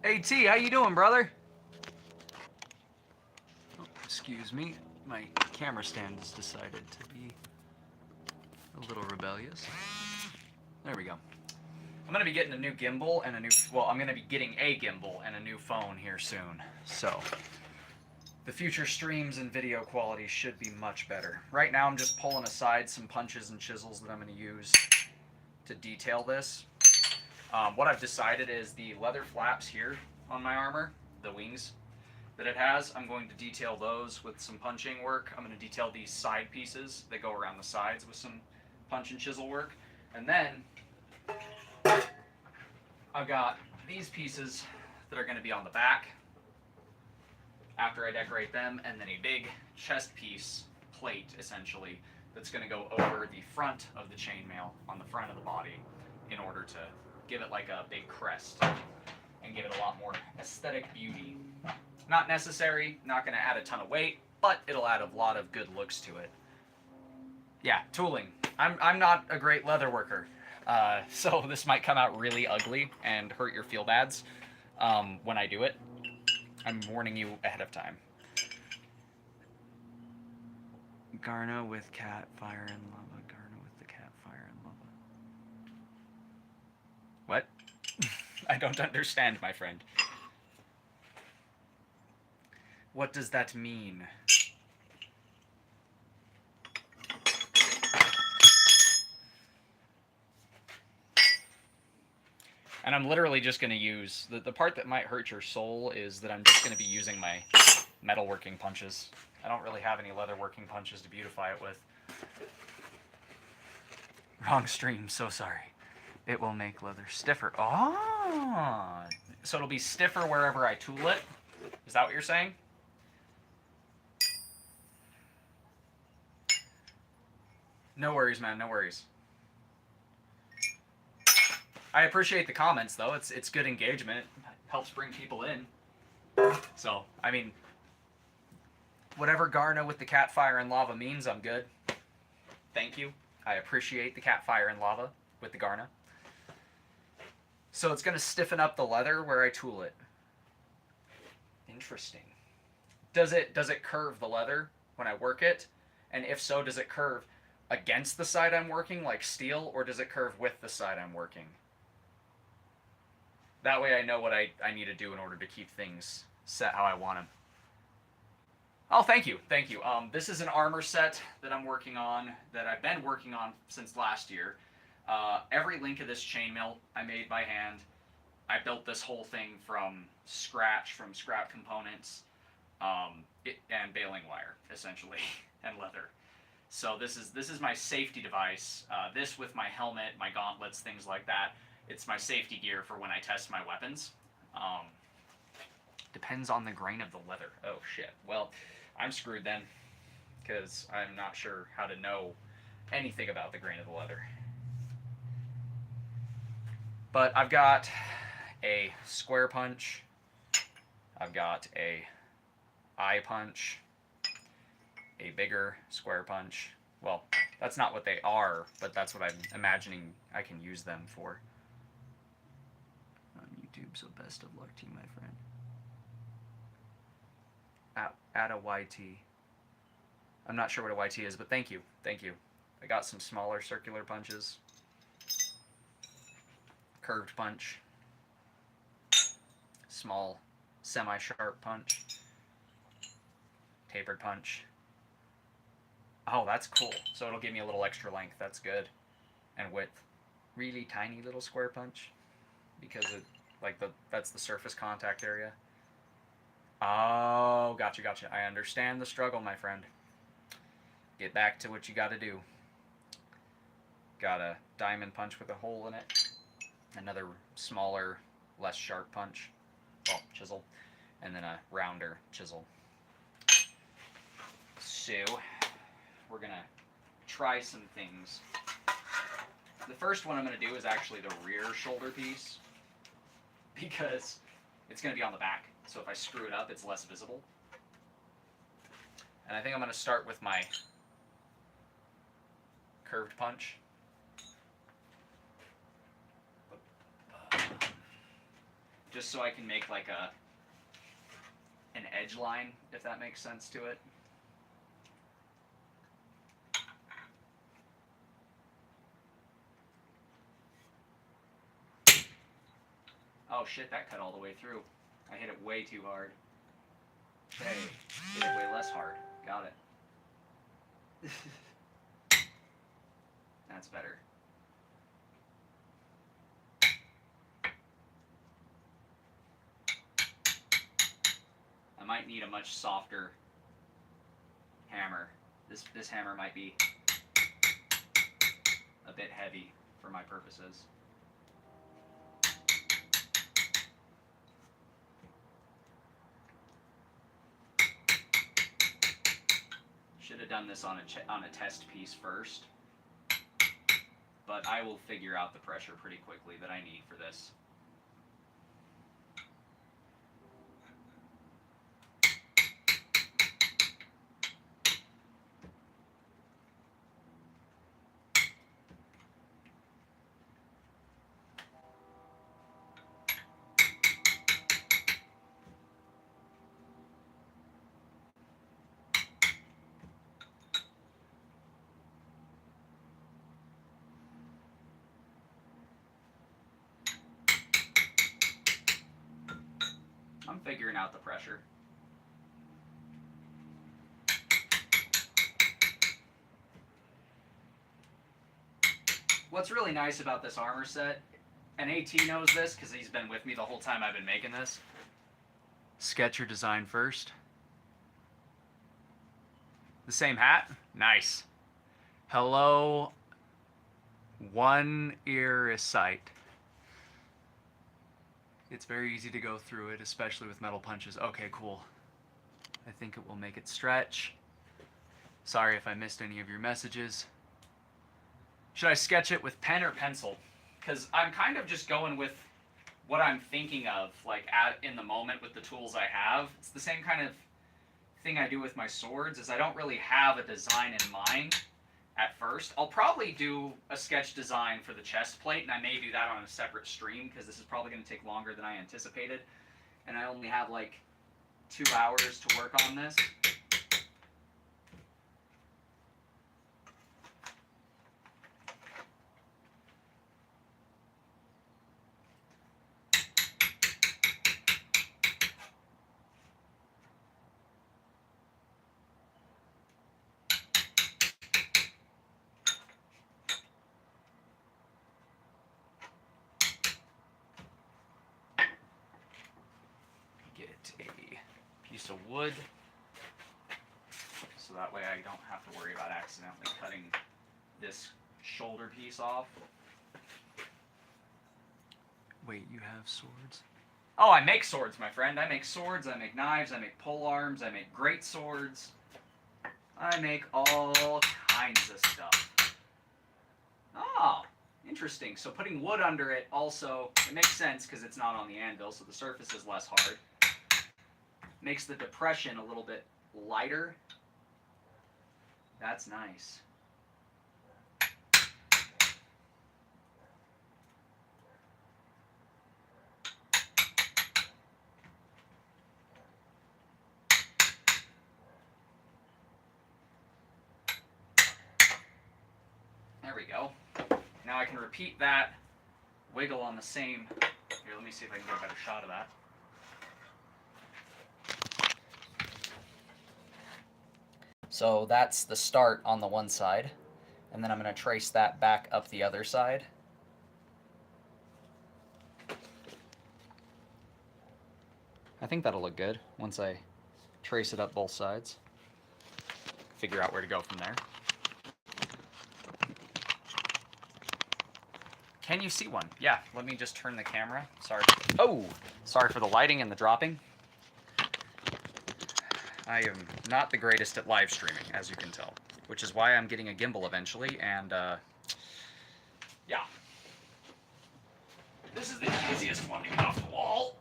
Hey T, how you doing, brother? Oh, excuse me, my camera stand has decided to be a little rebellious. There we go. I'm gonna be getting a new gimbal and I'm gonna be getting a gimbal and a new phone here soon. So, the future streams and video quality should be much better. Right now I'm just pulling aside some punches and chisels that I'm gonna use to detail this. What I've decided is the leather flaps here on my armor, the wings that it has, I'm going to detail those with some punching work. I'm going to detail these side pieces that go around the sides with some punch and chisel work. And then I've got these pieces that are going to be on the back after I decorate them, and then a big chest piece plate, essentially, that's going to go over the front of the chainmail on the front of the body in order to give it like a big crest and give it a lot more aesthetic beauty. Not necessary, not going to add a ton of weight, but it'll add a lot of good looks to it. Yeah, tooling. I'm not a great leather worker, so this might come out really ugly and hurt your feel bads when I do it. I'm warning you ahead of time. Garna with cat, fire, and lava. Garna with the cat, fire, and lava. What? I don't understand, my friend. What does that mean? And I'm literally just going to use... The part that might hurt your soul is that I'm just going to be using my metalworking punches. I don't really have any leatherworking punches to beautify it with. Wrong stream, so sorry. It will make leather stiffer. Oh! So it'll be stiffer wherever I tool it? Is that what you're saying? No worries, man, no worries. I appreciate the comments, though. It's good engagement. It helps bring people in. So, I mean, whatever Garna with the cat fire and lava means, I'm good. Thank you. I appreciate the cat fire and lava with the Garna. So it's going to stiffen up the leather where I tool it. Interesting. Does it curve the leather when I work it? And if so, does it curve against the side I'm working, like steel, or does it curve with the side I'm working? That way I know what I need to do in order to keep things set how I want them. Oh, thank you, thank you. This is an armor set that I'm working on, that I've been working on since last year. Every link of this chainmail I made by hand. I built this whole thing from scratch, from scrap components, and baling wire, essentially, and leather. So this is my safety device. This with my helmet, my gauntlets, things like that. It's my safety gear for when I test my weapons. Depends on the grain of the leather. Oh shit. Well, I'm screwed then, because I'm not sure how to know anything about the grain of the leather. But I've got a square punch. I've got a eye punch. A bigger square punch. Well, that's not what they are, but that's what I'm imagining I can use them for. On YouTube, so best of luck to you, my friend. Add a YT. I'm not sure what a YT is, but thank you. Thank you. I got some smaller circular punches. Curved punch. Small semi-sharp punch. Tapered punch. Oh, that's cool. So it'll give me a little extra length. That's good. And width. Really tiny little square punch. Because it, like, that's the surface contact area. Oh, gotcha, gotcha. I understand the struggle, my friend. Get back to what you gotta do. Got a diamond punch with a hole in it. Another smaller, less sharp punch. Well, chisel. And then a rounder chisel. So, we're gonna try some things. The first one I'm gonna do is actually the rear shoulder piece, because it's gonna be on the back, so if I screw it up, it's less visible. And I think I'm gonna start with my curved punch. just so I can make like an edge line, if that makes sense to it. Oh shit, that cut all the way through. I hit it way too hard. Okay, hit it way less hard. Got it. That's better. I might need a much softer hammer. This hammer might be a bit heavy for my purposes. Should have done this on a test piece first, but I will figure out the pressure pretty quickly that I need for this. I'm figuring out the pressure. What's really nice about this armor set, and AT knows this because he's been with me the whole time I've been making this. Sketch your design first. The same hat? Nice. Hello, one ear sight. It's very easy to go through it, especially with metal punches. Okay, cool. I think it will make it stretch. Sorry if I missed any of your messages. Should I sketch it with pen or pencil? Because I'm kind of just going with what I'm thinking of, like in the moment with the tools I have. It's the same kind of thing I do with my swords, is I don't really have a design in mind at first. I'll probably do a sketch design for the chest plate, and I may do that on a separate stream because this is probably going to take longer than I anticipated, and I only have like 2 hours to work on this. Of wood, so that way I don't have to worry about accidentally cutting this shoulder piece off. Wait, you have swords? Oh, I make swords, my friend. I make swords, I make knives, I make pole arms, I make great swords. I make all kinds of stuff. Oh, interesting. So putting wood under it also, it makes sense because it's not on the anvil, so the surface is less hard. Makes the depression a little bit lighter. That's nice. There we go. Now I can repeat that wiggle on the same. Here, let me see if I can get a better shot of that. So that's the start on the one side, and then I'm going to trace that back up the other side. I think that'll look good once I trace it up both sides. Figure out where to go from there. Can you see one? Yeah, let me just turn the camera. Sorry. Oh, sorry for the lighting and the dropping. I am not the greatest at live streaming, as you can tell, which is why I'm getting a gimbal eventually, and yeah. This is the easiest one to get off the wall.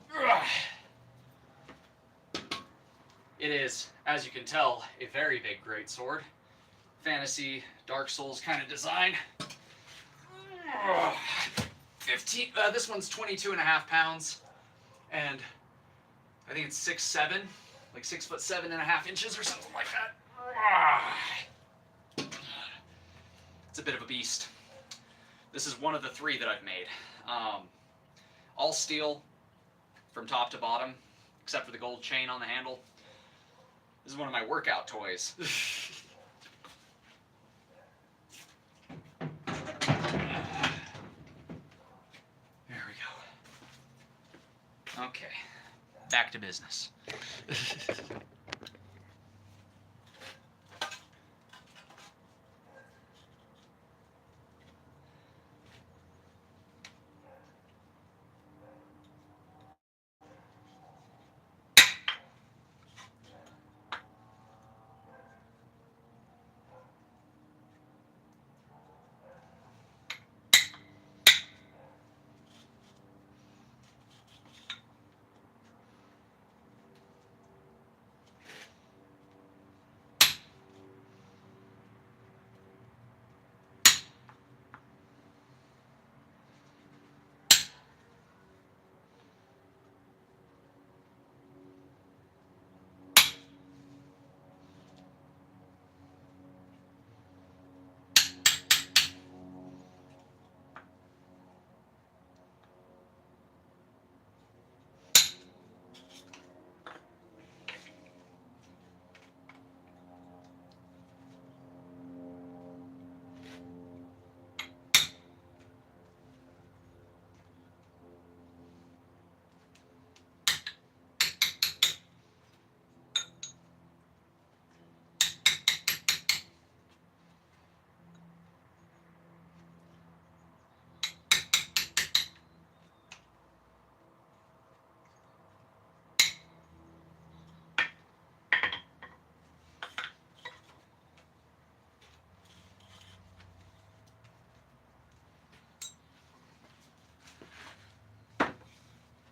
It is, as you can tell, a very big greatsword. Fantasy, Dark Souls kind of design. 15. This one's 22.5 pounds. and I think it's 6'7", like 6'7.5" inches or something like that. It's a bit of a beast. This is one of the 3 that I've made. All steel from top to bottom, except for the gold chain on the handle. This is one of my workout toys. There we go. Okay, back to business.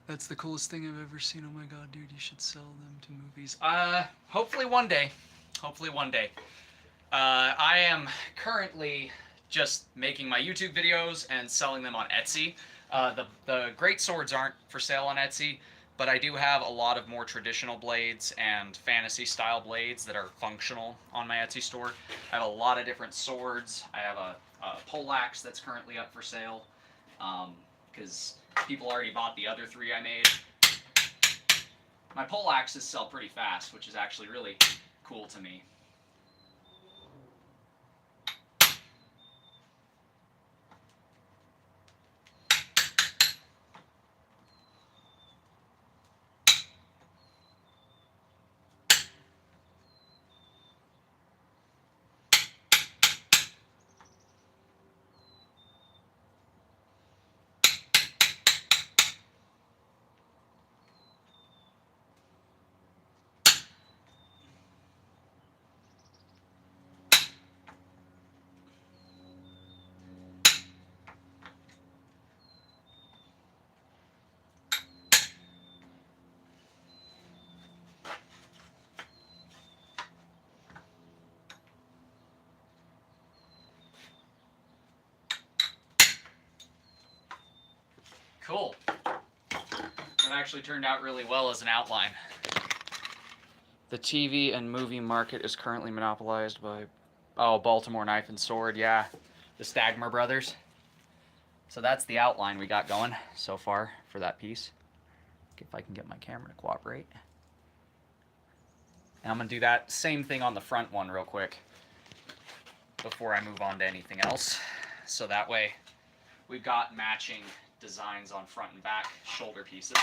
That's the coolest thing I've ever seen. Oh my god, dude, you should sell them to movies. Hopefully one day. Hopefully one day. I am currently just making my YouTube videos and selling them on Etsy. The great swords aren't for sale on Etsy, but I do have a lot of more traditional blades and fantasy style blades that are functional on my Etsy store. I have a lot of different swords. I have a poleaxe that's currently up for sale, because people already bought the other 3 I made. My poleaxes sell pretty fast, which is actually really cool to me. Cool. That actually turned out really well as an outline. The TV and movie market is currently monopolized by, Baltimore Knife and Sword, yeah. The Stagmer brothers. So that's the outline we got going so far for that piece. If I can get my camera to cooperate. And I'm going to do that same thing on the front one real quick before I move on to anything else. So that way we've got matching designs on front and back shoulder pieces.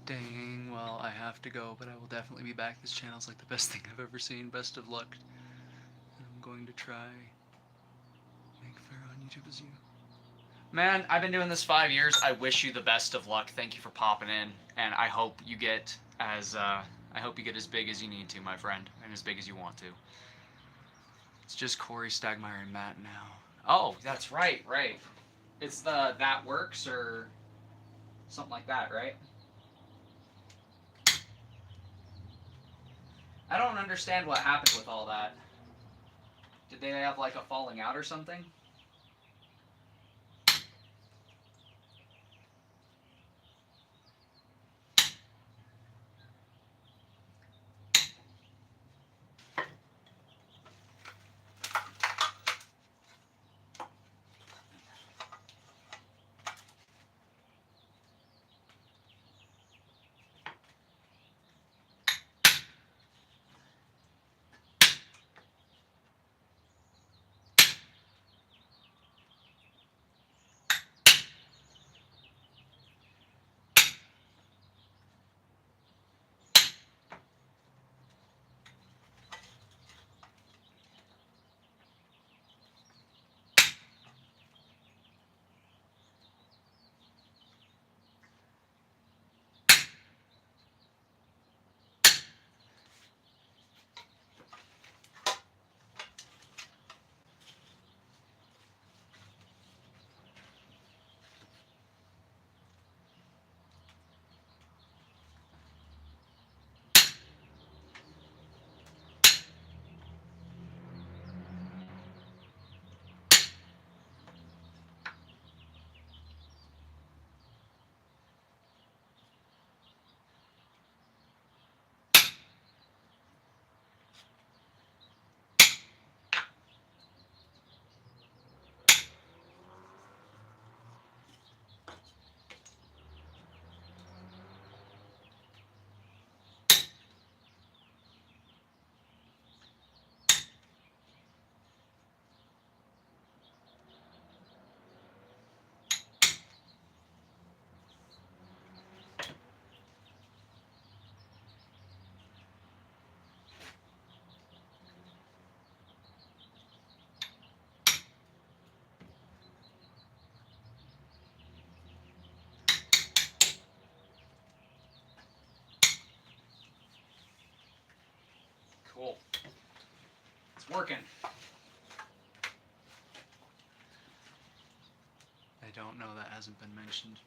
Dang, well, I have to go, but I will definitely be back. This channel's like the best thing I've ever seen. Best of luck. I'm going to try make fair on YouTube as you. Man, I've been doing this 5 years. I wish you the best of luck. Thank you for popping in, and I hope you get as big as you need to, my friend, and as big as you want to. It's just Corey, Stagmeyer, and Matt now. Oh, that's right, right. It's the That Works or something like that, right? I don't understand what happened with all that. Did they have like a falling out or something? Cool. It's working. I don't know, that hasn't been mentioned.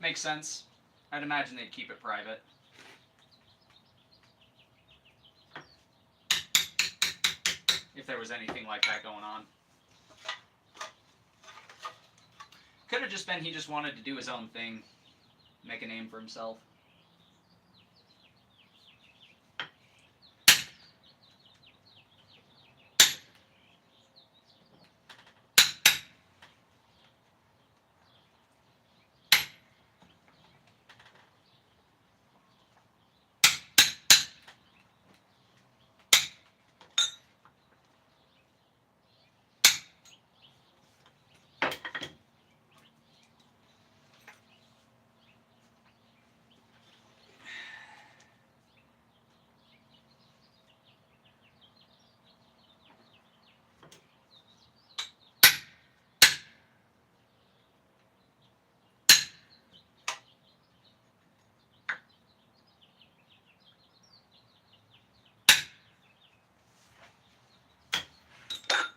Makes sense. I'd imagine they'd keep it private. If there was anything like that going on. Could have just been he just wanted to do his own thing. Make a name for himself.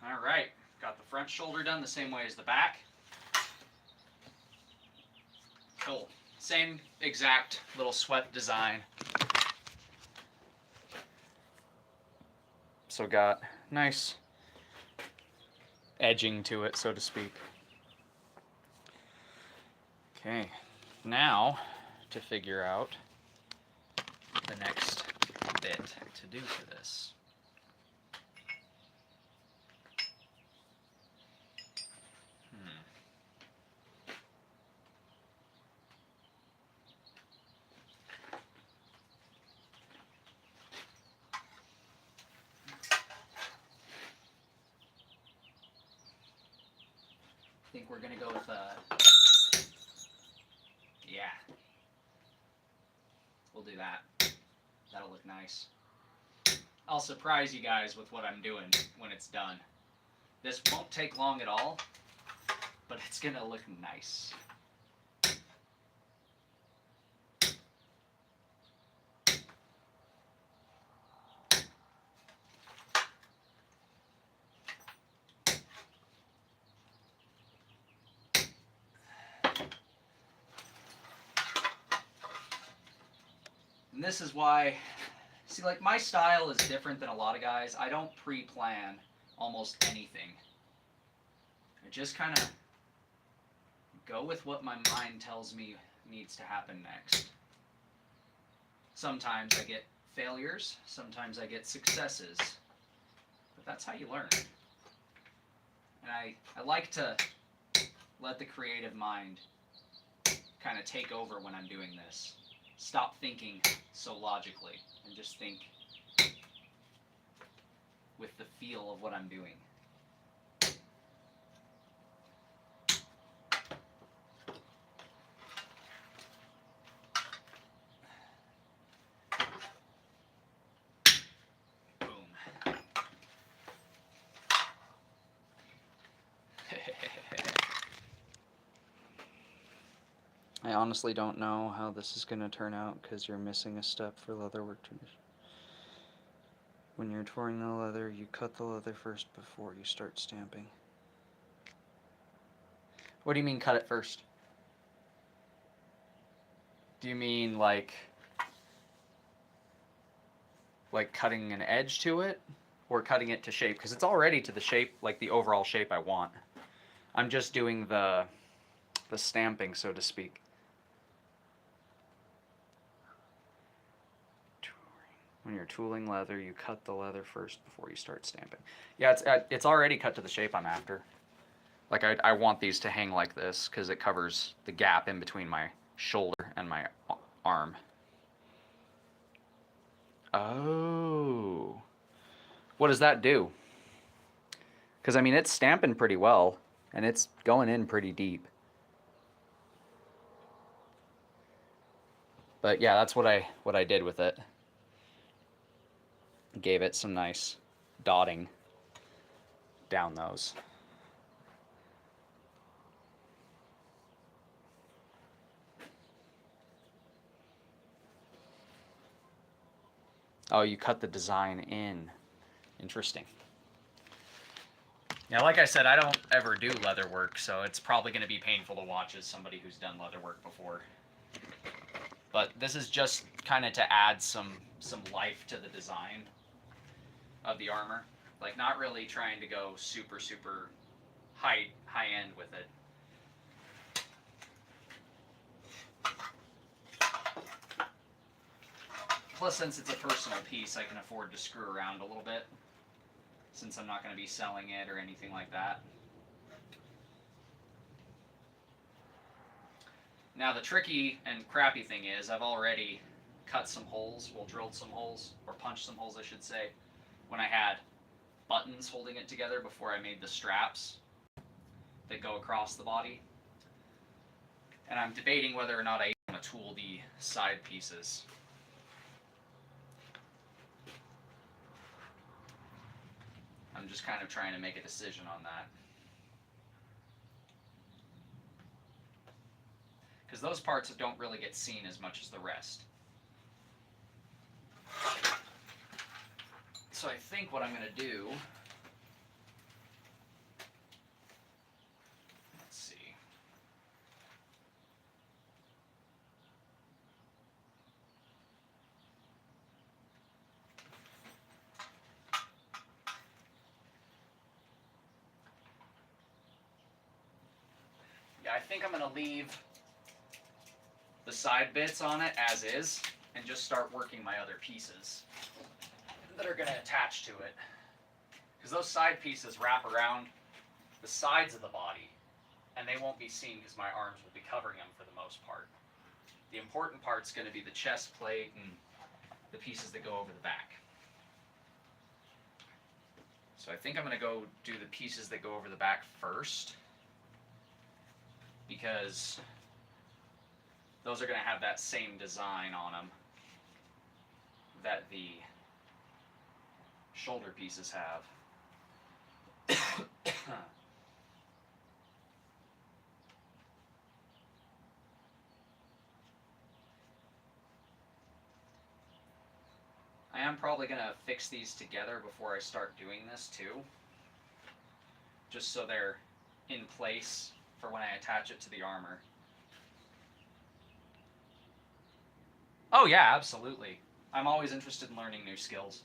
Alright, got the front shoulder done the same way as the back. Cool. Same exact little swept design. So got nice edging to it, so to speak. Okay, now to figure out the next bit to do for this. I think we're gonna go with yeah. we'll do that. That'll look nice. I'll surprise you guys with what I'm doing when it's done. This won't take long at all, but it's gonna look nice. And this is why, see, like, my style is different than a lot of guys. I don't pre-plan almost anything. I just kind of go with what my mind tells me needs to happen next. Sometimes I get failures, sometimes I get successes, but that's how you learn. And I like to let the creative mind kind of take over when I'm doing this. Stop thinking so logically and just think with the feel of what I'm doing. Boom. I honestly don't know how this is going to turn out because you're missing a step for leatherwork tradition. When you're touring the leather, you cut the leather first before you start stamping. What do you mean cut it first? Do you mean like cutting an edge to it or cutting it to shape? Because it's already to the shape, like the overall shape I want. I'm just doing the stamping, so to speak. When you're tooling leather, you cut the leather first before you start stamping. Yeah, it's already cut to the shape I'm after. Like, I want these to hang like this because it covers the gap in between my shoulder and my arm. Oh. What does that do? Because, I mean, it's stamping pretty well, and it's going in pretty deep. But yeah, that's what I did with it. Gave it some nice dotting down those. Oh, you cut the design in. Interesting. Yeah, like I said, I don't ever do leather work, so it's probably going to be painful to watch as somebody who's done leather work before. But this is just kind of to add some life to the design of the armor. Like, not really trying to go super high end with it. Plus, since it's a personal piece, I can afford to screw around a little bit, since I'm not going to be selling it or anything like that. Now, the tricky and crappy thing is I've already cut some holes, well, drilled some holes, or punched some holes, I should say, when I had buttons holding it together before I made the straps that go across the body. And I'm debating whether or not I want to tool the side pieces. I'm just kind of trying to make a decision on that. Because those parts don't really get seen as much as the rest. So I think what I'm going to do, let's see. Yeah, I think I'm going to leave the side bits on it as is and just start working my other pieces that are going to attach to it. Because those side pieces wrap around the sides of the body and they won't be seen because my arms will be covering them for the most part. The important part's going to be the chest plate and the pieces that go over the back. So I think I'm going to go do the pieces that go over the back first, because those are going to have that same design on them. that the shoulder pieces have. I am probably going to fix these together before I start doing this too, just so they're in place for when I attach it to the armor. Oh yeah, absolutely. I'm always interested in learning new skills.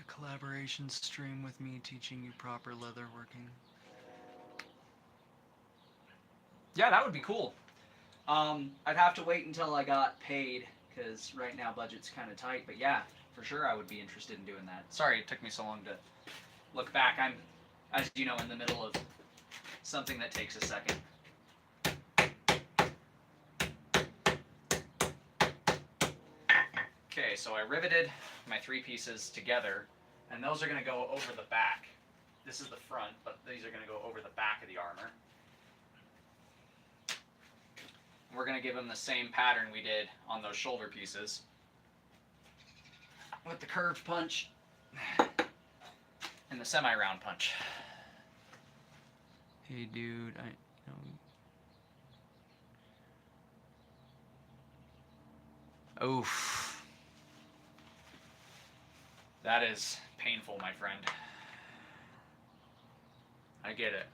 Collaboration stream with me teaching you proper leather working. Yeah, that would be cool. I'd have to wait until I got paid because right now budget's kind of tight. But yeah, for sure I would be interested in doing that. Sorry it took me so long to look back. I'm, as you know, in the middle of something that takes a second. Okay, so I riveted my 3 pieces together, and those are going to go over the back. This is the front, but these are going to go over the back of the armor. We're going to give them the same pattern we did on those shoulder pieces, with the curved punch and the semi-round punch. Hey dude, Oof. That is painful, my friend. I get it.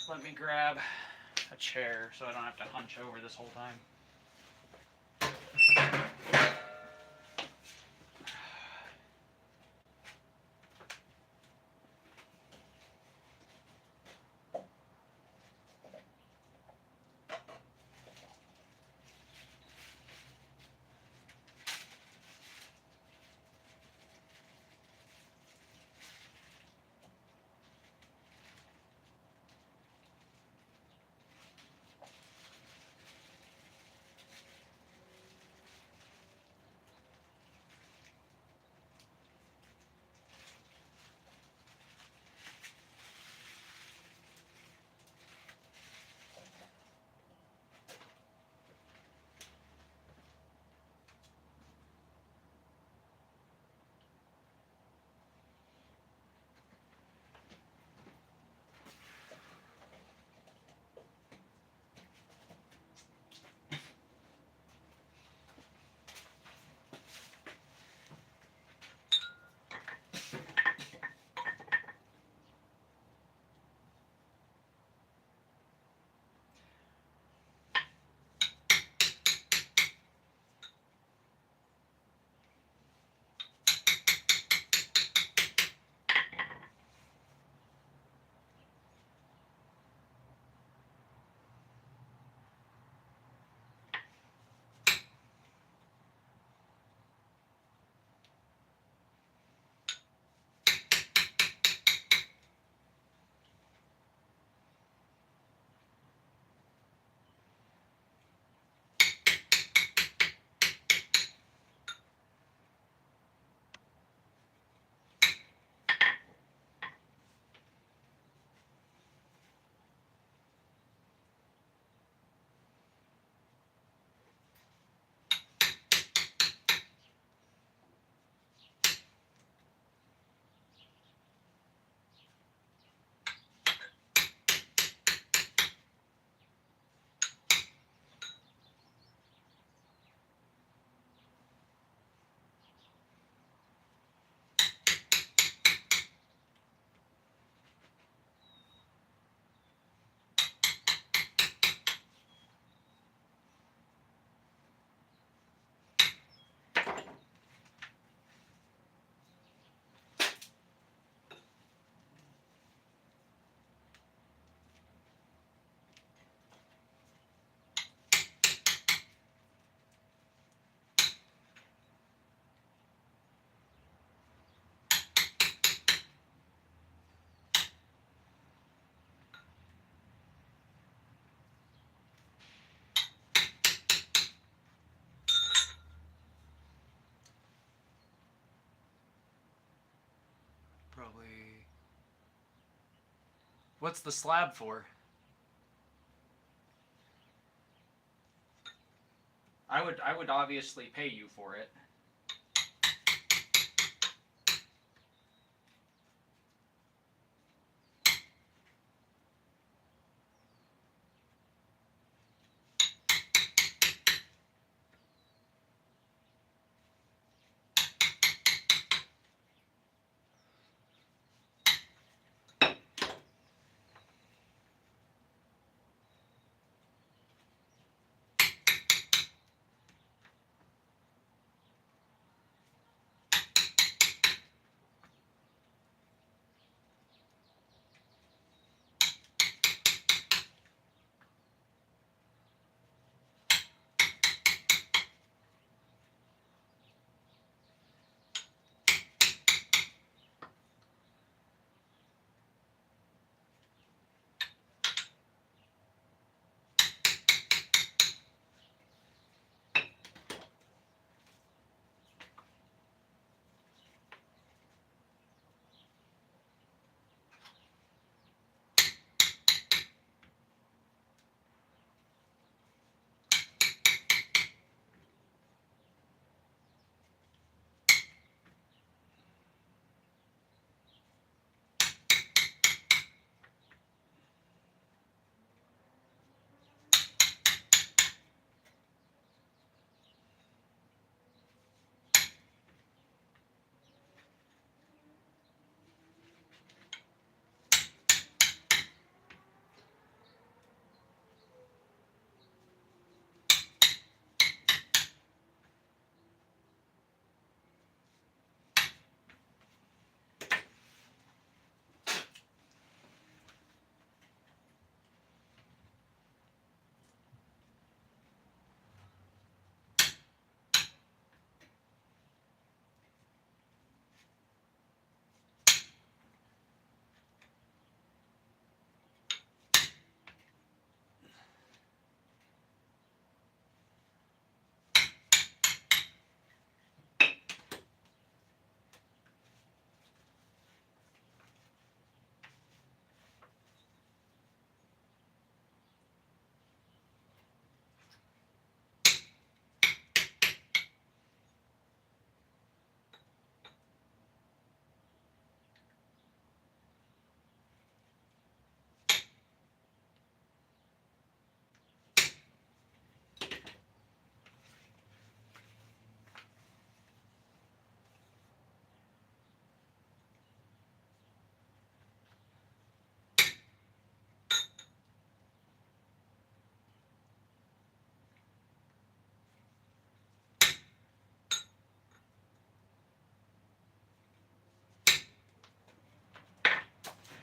Let me grab a chair so I don't have to hunch over this whole time. probably... What's the slab for? I would obviously pay you for it.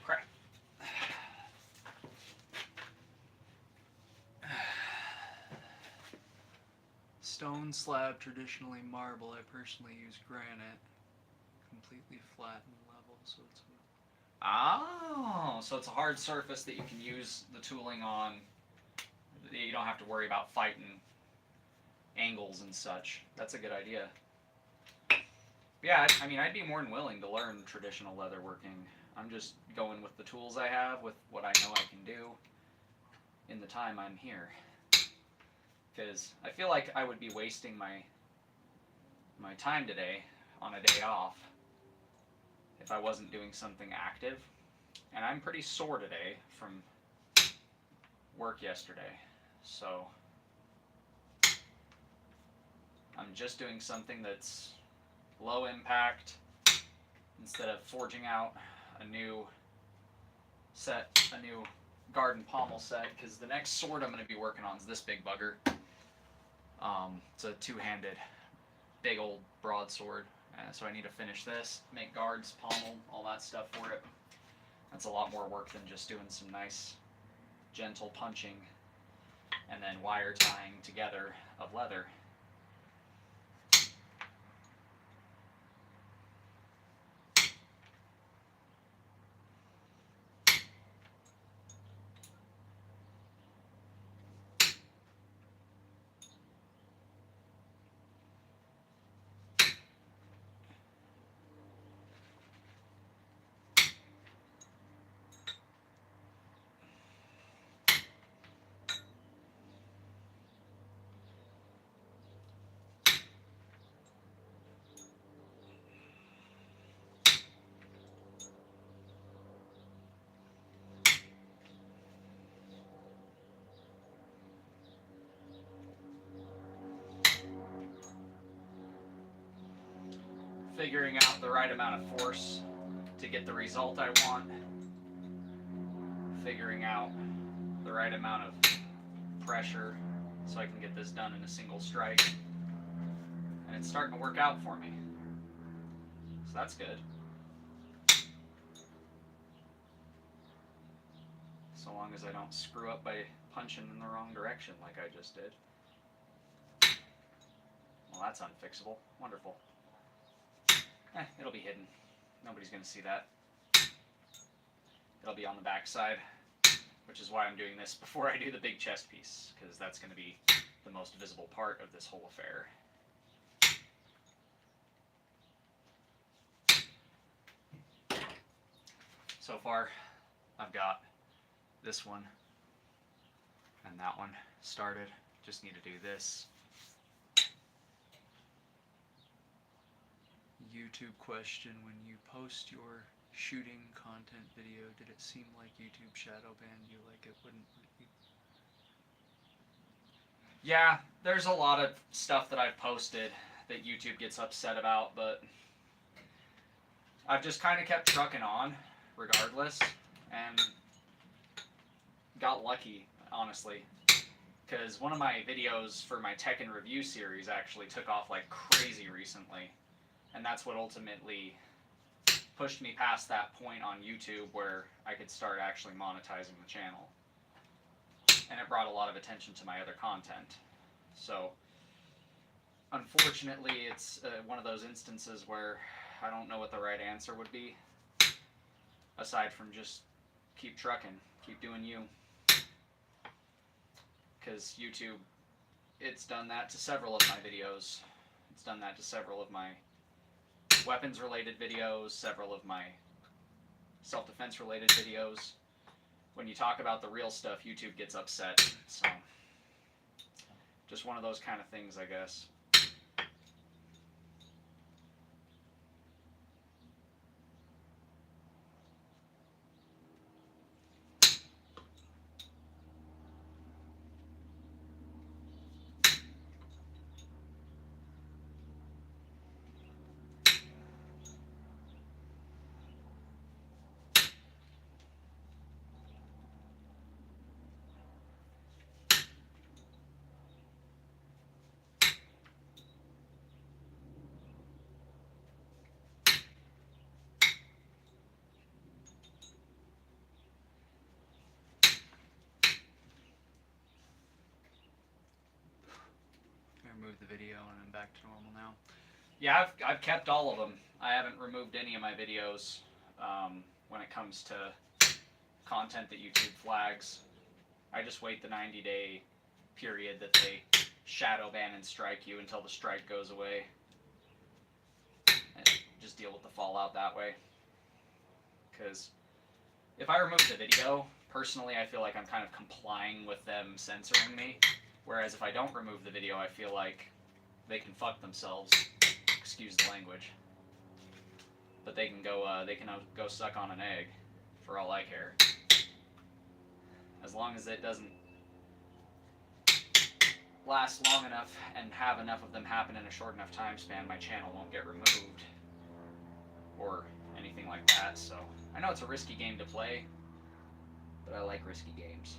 Crap. Stone slab, traditionally marble. I personally use granite. Completely flat and level, so it's... Oh, so it's a hard surface that you can use the tooling on. You don't have to worry about fighting angles and such. That's a good idea. Yeah, I mean, I'd be more than willing to learn traditional leatherworking. I'm just going with the tools I have, with what I know I can do in the time I'm here. Because I feel like I would be wasting my time today on a day off if I wasn't doing something active. And I'm pretty sore today from work yesterday, so I'm just doing something that's low impact instead of forging out a new set, a new garden pommel set, because the next sword I'm going to be working on is this big bugger. It's a two-handed, big old broadsword, so I need to finish this, make guards, pommel, all that stuff for it. That's a lot more work than just doing some nice, gentle punching and then wire tying together of leather. figuring out the right amount of force to get the result I want, figuring out the right amount of pressure so I can get this done in a single strike, and it's starting to work out for me, so that's good. So long as I don't screw up by punching in the wrong direction like I just did. Well, that's unfixable. Wonderful. It'll be hidden. Nobody's going to see that. It'll be on the back side, which is why I'm doing this before I do the big chest piece, because that's going to be the most visible part of this whole affair. So far, I've got this one and that one started. Just need to do this. YouTube question: when you post your shooting content video, did it seem like YouTube shadow banned you, like it wouldn't let you? Yeah, there's a lot of stuff that I've posted that YouTube gets upset about, but I've just kind of kept trucking on regardless, and got lucky, honestly, because one of my videos for my tech and review series actually took off like crazy recently, and that's what ultimately pushed me past that point on YouTube where I could start actually monetizing the channel, and it brought a lot of attention to my other content. So unfortunately, it's one of those instances where I don't know what the right answer would be, aside from just keep trucking, keep doing you. Because YouTube, it's done that to several of my videos. It's done that to several of my weapons-related videos, several of my self-defense-related videos. When you talk about the real stuff, YouTube gets upset. So, just one of those kind of things, I guess. Remove the video and I'm back to normal now. Yeah, I've kept all of them. I haven't removed any of my videos when it comes to content that YouTube flags. I just wait the 90-day period that they shadow ban and strike you until the strike goes away, and just deal with the fallout that way. Because if I remove the video, personally I feel like I'm kind of complying with them censoring me. Whereas if I don't remove the video, I feel like they can fuck themselves. Excuse the language. But they can go suck on an egg, for all I care. As long as it doesn't last long enough and have enough of them happen in a short enough time span, my channel won't get removed or anything like that. So I know it's a risky game to play, but I like risky games.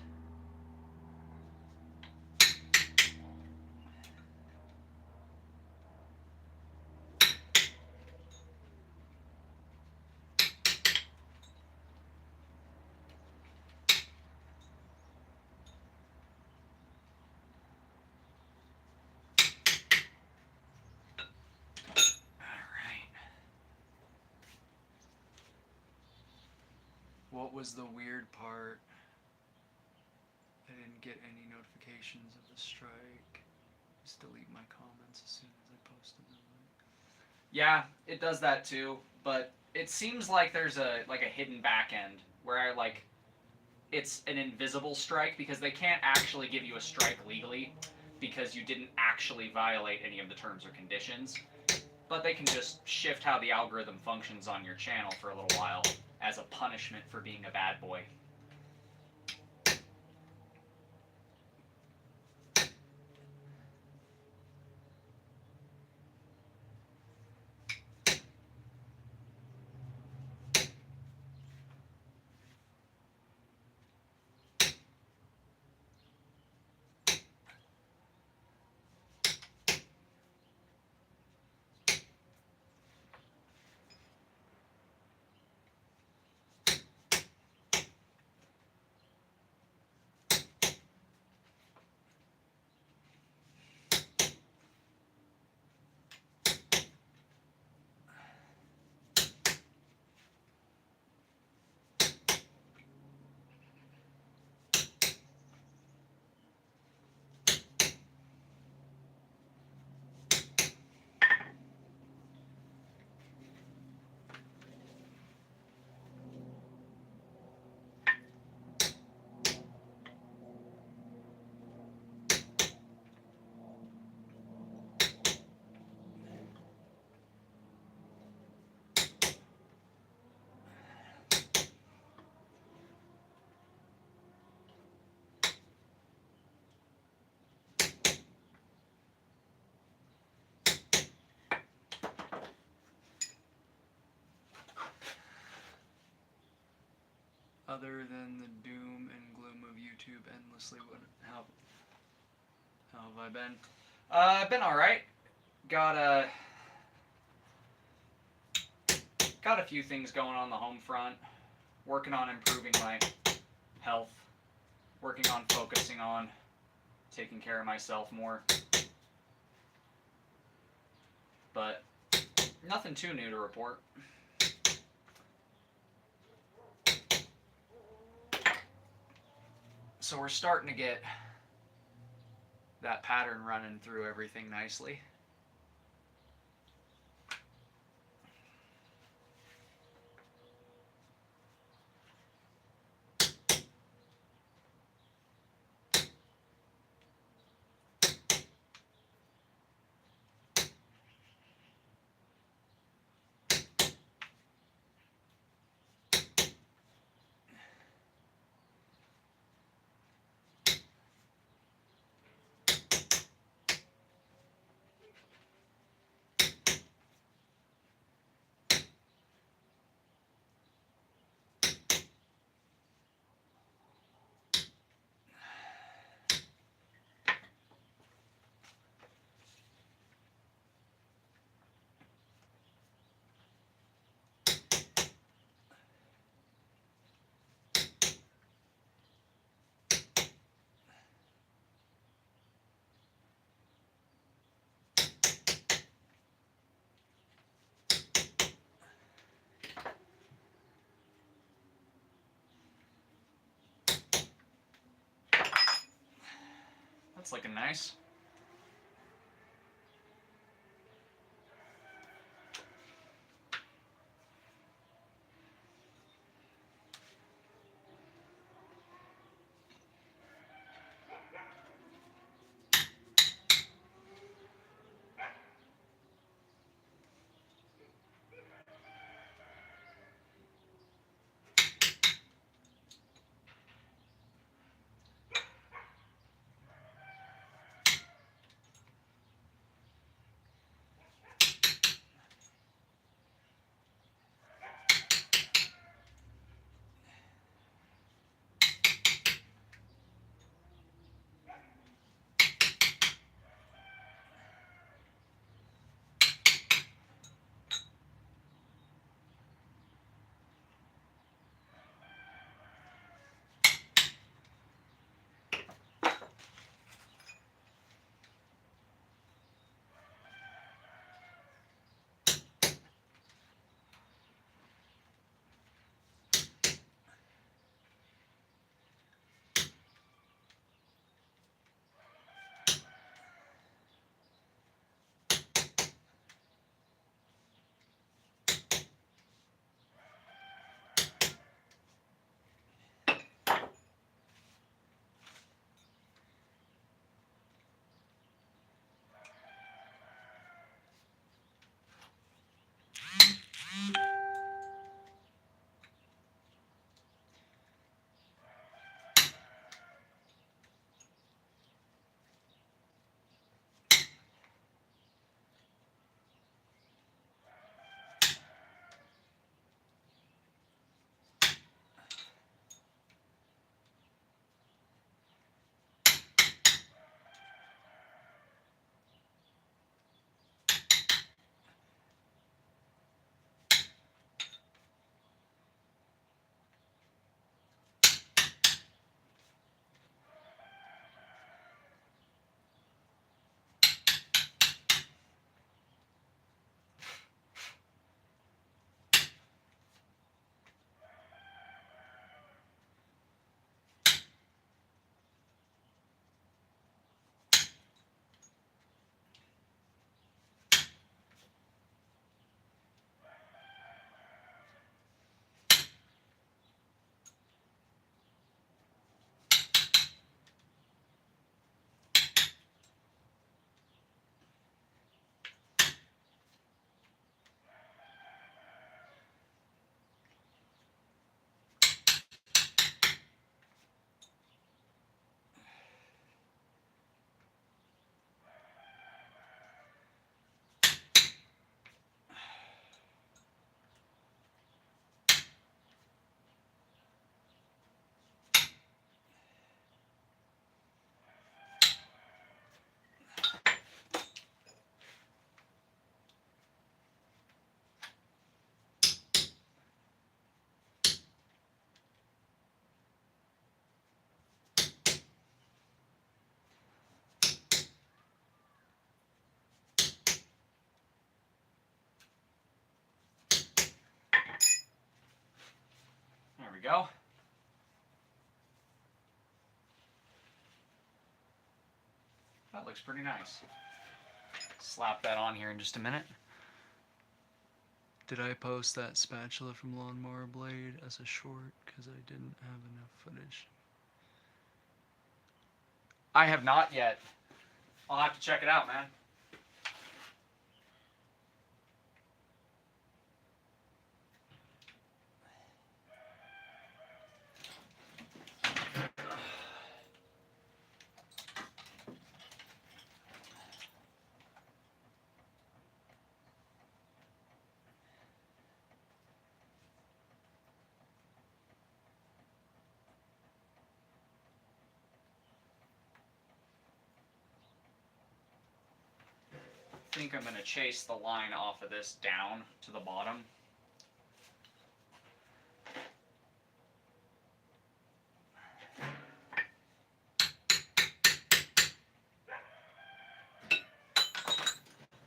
What was the weird part? I didn't get any notifications of the strike. Just delete my comments as soon as I post them. Yeah, it does that too, but it seems like there's a hidden back end where it's an invisible strike, because they can't actually give you a strike legally because you didn't actually violate any of the terms or conditions. But they can just shift how the algorithm functions on your channel for a little while as a punishment for being a bad boy. other than the doom and gloom of YouTube endlessly? How have I been? I've been all right. Got a few things going on the home front. Working on improving my health. Working on focusing on taking care of myself more. But nothing too new to report. So we're starting to get that pattern running through everything nicely. That's looking nice. go. That looks pretty nice. Slap that on here in just a minute. Did I post that spatula from Lawnmower Blade as a short? Because I didn't have enough footage. I have not yet. I'll have to check it out, man. I think I'm going to chase the line off of this down to the bottom.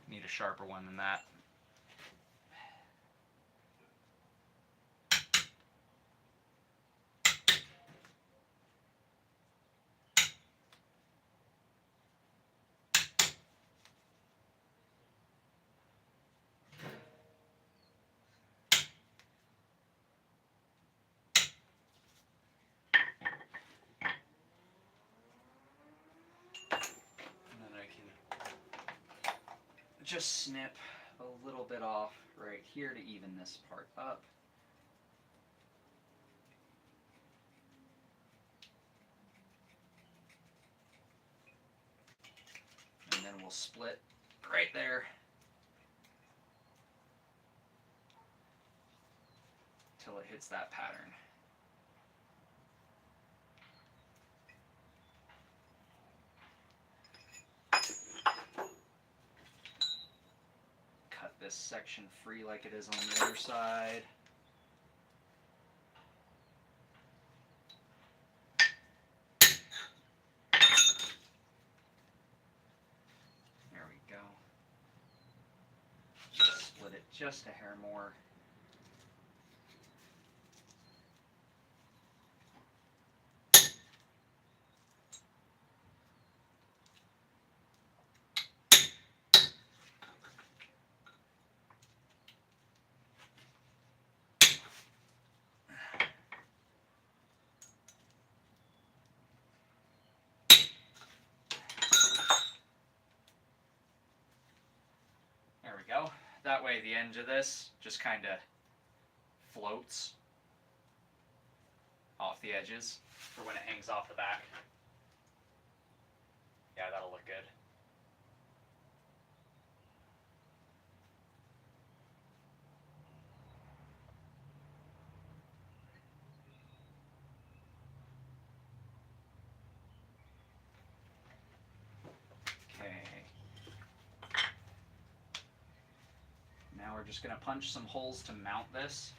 Need a sharper one than that. Just snip a little bit off right here to even this part up. And then we'll split right there till it hits that pattern. This section free like it is on the other side. There we go. Split it just a hair more. Go. That way the edge of this just kind of floats off the edges for when it hangs off the back. Yeah, that'll look good. Now we're just going to punch some holes to mount this.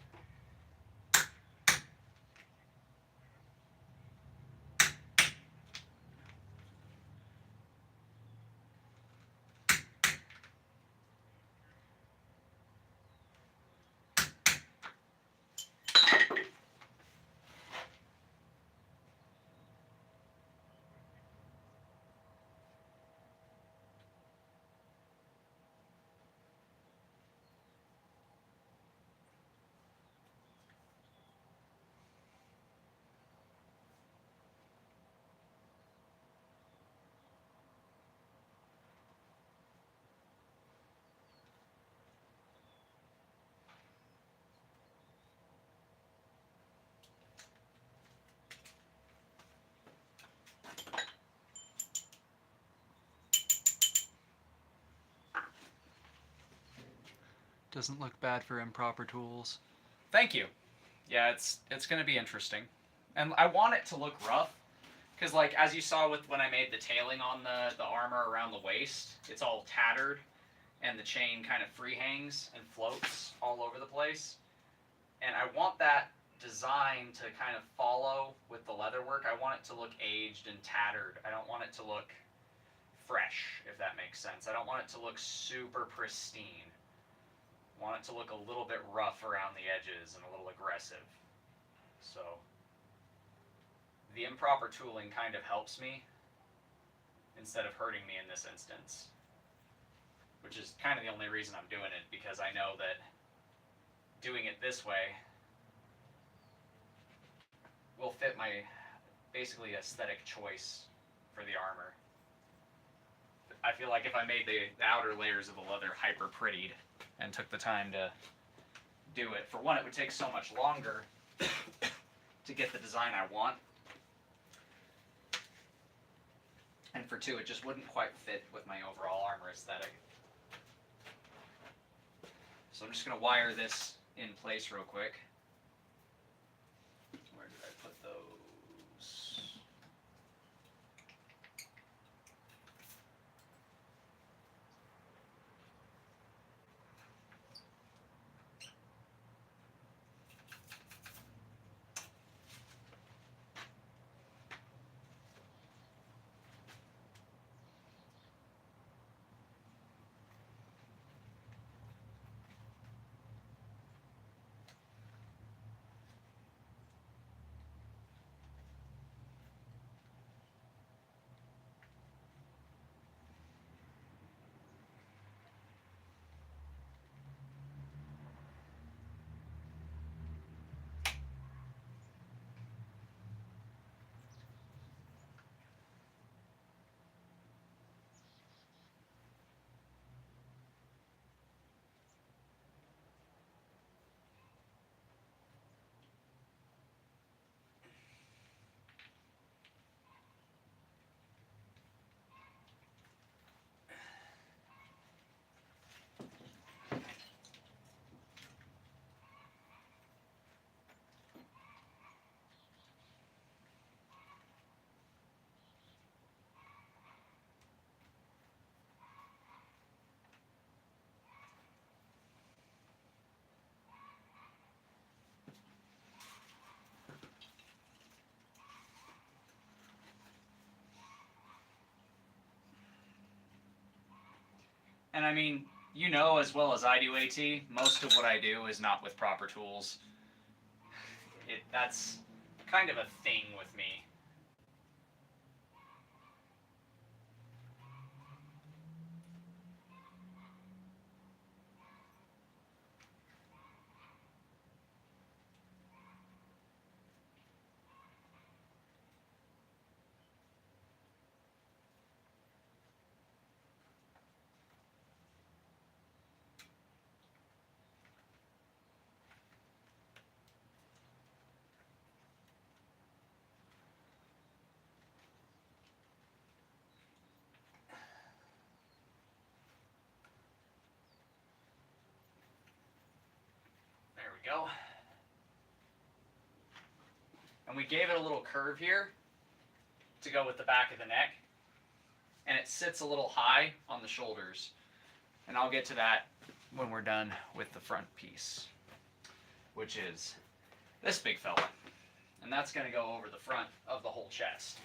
Doesn't look bad for improper tools. Thank you. Yeah, it's going to be interesting. And I want it to look rough, because like as you saw with when I made the tailing on the armor around the waist, it's all tattered, and the chain kind of free hangs and floats all over the place. And I want that design to kind of follow with the leather work. I want it to look aged and tattered. I don't want it to look fresh, if that makes sense. I don't want it to look super pristine. I want it to look a little bit rough around the edges and a little aggressive. So the improper tooling kind of helps me instead of hurting me in this instance, which is kind of the only reason I'm doing it, because I know that doing it this way will fit my basically aesthetic choice for the armor. I feel like if I made the outer layers of the leather hyper prettied and took the time to do it, for one, it would take so much longer to get the design I want, and for two, it just wouldn't quite fit with my overall armor aesthetic. So I'm just going to wire this in place real quick. Where did I put those? And I mean, you know as well as I do, AT, most of what I do is not with proper tools. That's kind of a thing with me. There we go. And we gave it a little curve here to go with the back of the neck. And it sits a little high on the shoulders. And I'll get to that when we're done with the front piece, which is this big fella. And that's going to go over the front of the whole chest.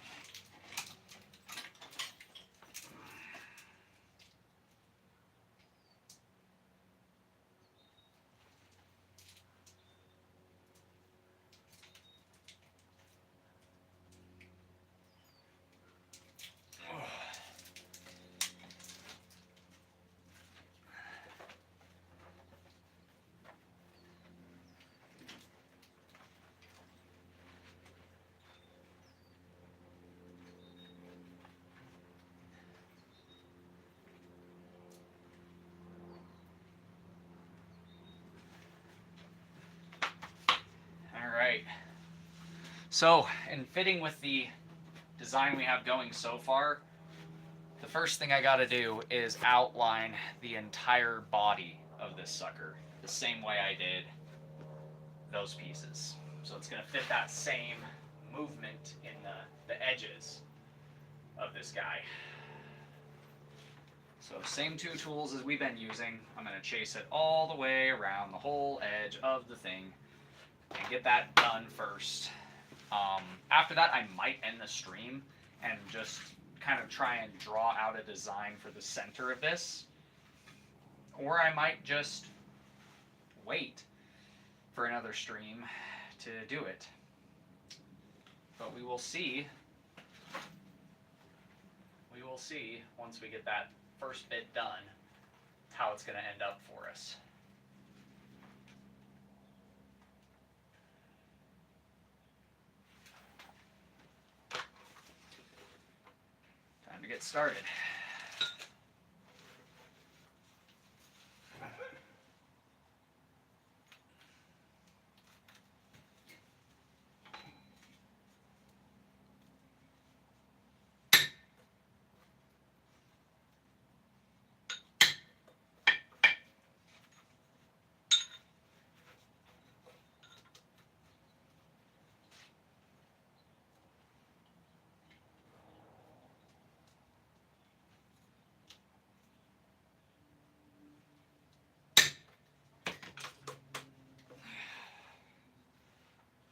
Alright, so in fitting with the design we have going so far, the first thing I gotta do is outline the entire body of this sucker, the same way I did those pieces. So it's gonna fit that same movement in the edges of this guy. So same two tools as we've been using. I'm gonna chase it all the way around the whole edge of the thing and get that done first. After that, I might end the stream and just kind of try and draw out a design for the center of this. Or I might just wait for another stream to do it. But we will see. We will see once we get that first bit done how it's going to end up for us. Time to get started.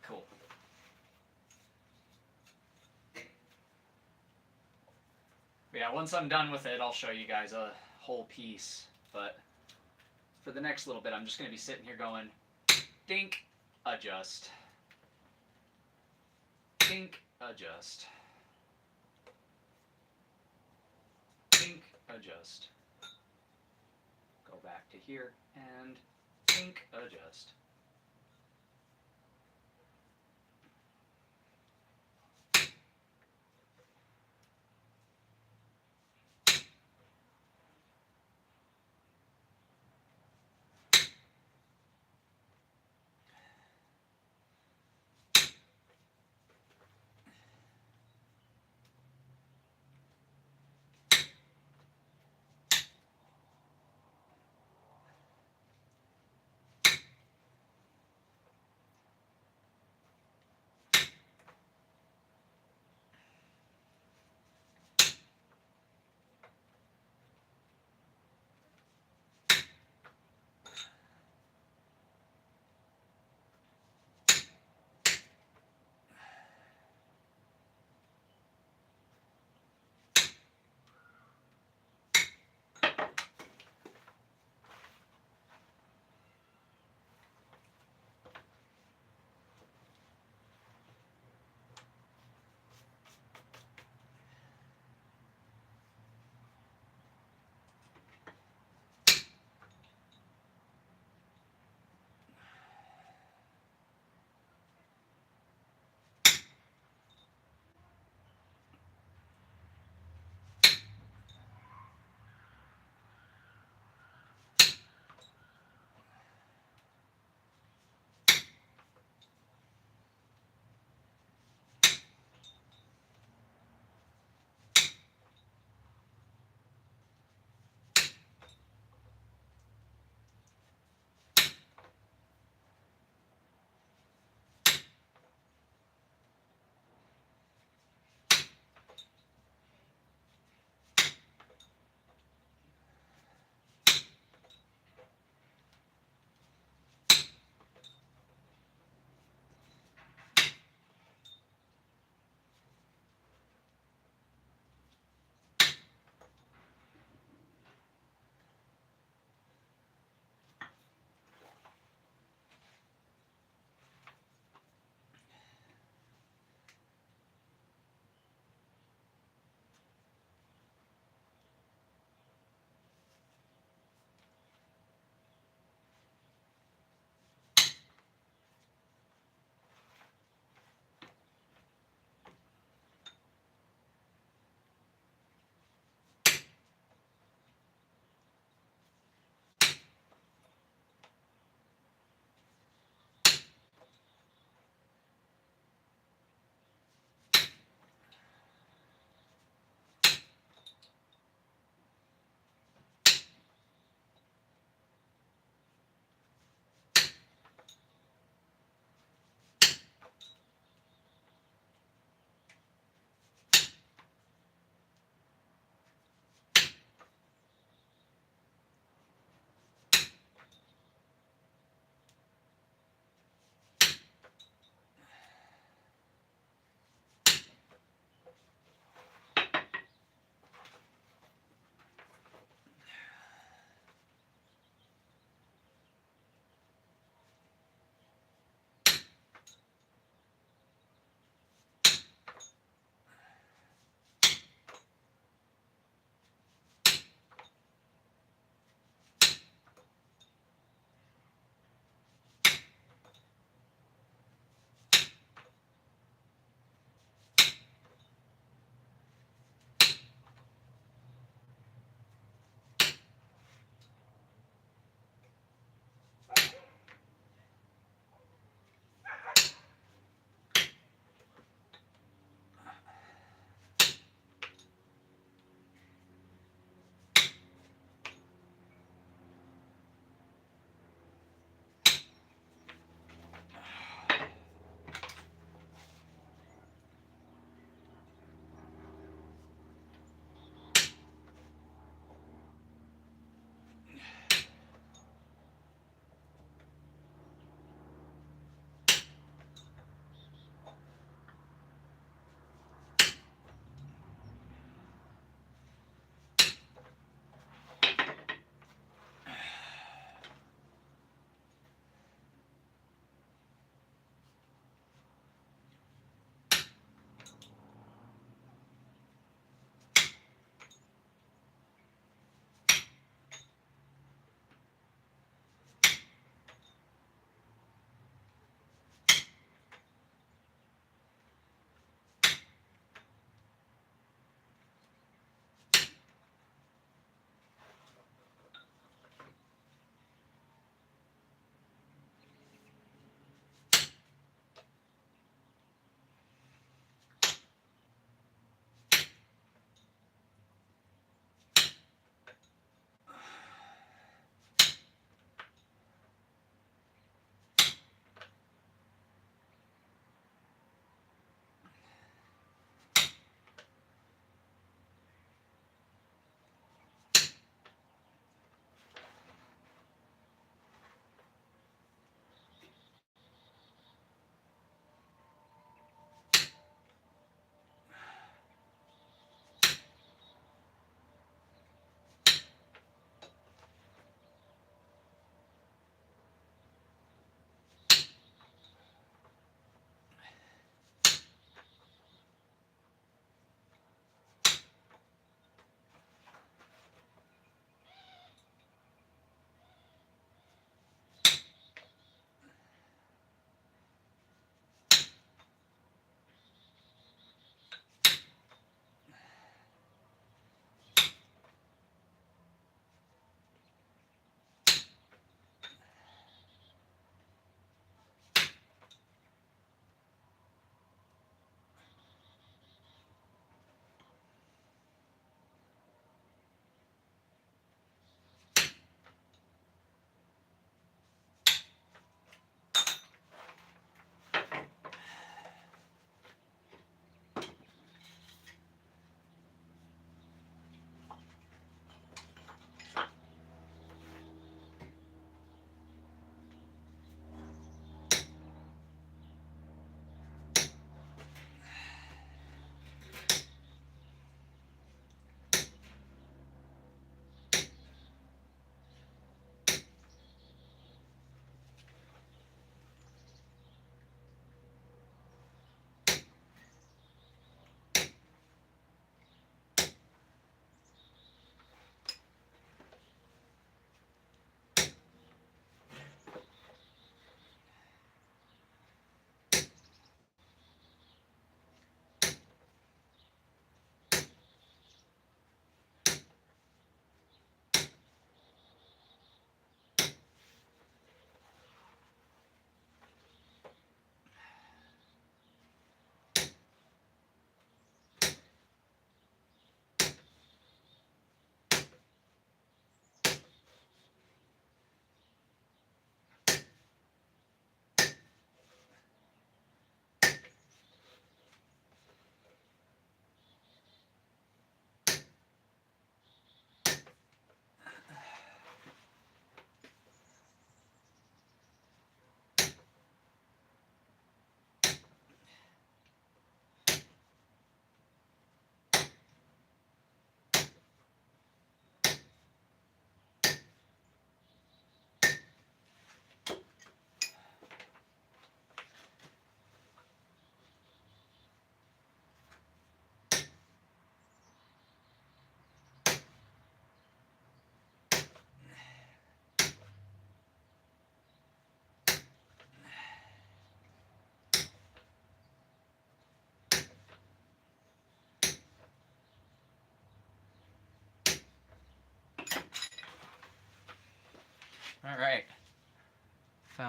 Cool. But yeah, once I'm done with it, I'll show you guys a whole piece. But for the next little bit, I'm just going to be sitting here going, dink, adjust. Dink, adjust. Dink, adjust. Go back to here and dink, adjust.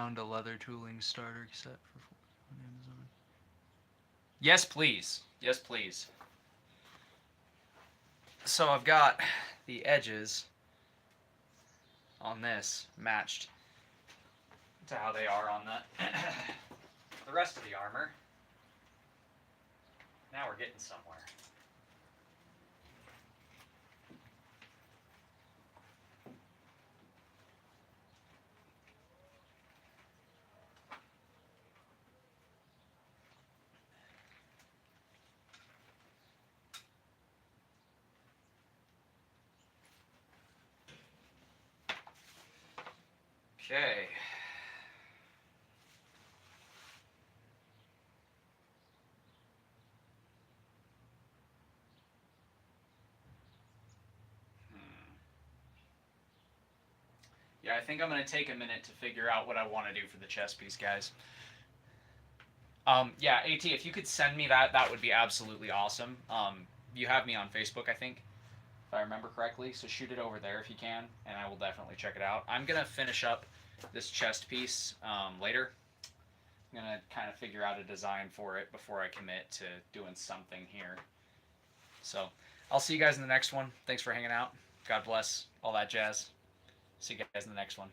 found a leather tooling starter set for on Amazon. Yes, please. Yes, please. So I've got the edges on this matched to how they are on the rest of the armor. Now we're getting somewhere. Okay. Yeah, I think I'm going to take a minute to figure out what I want to do for the chest piece, guys. Yeah, AT, if you could send me that, that would be absolutely awesome. You have me on Facebook, I think, if I remember correctly, so shoot it over there if you can, and I will definitely check it out. I'm going to finish up this chest piece later. I'm going to kind of figure out a design for it before I commit to doing something here. So, I'll see you guys in the next one. Thanks for hanging out. God bless, all that jazz. See you guys in the next one.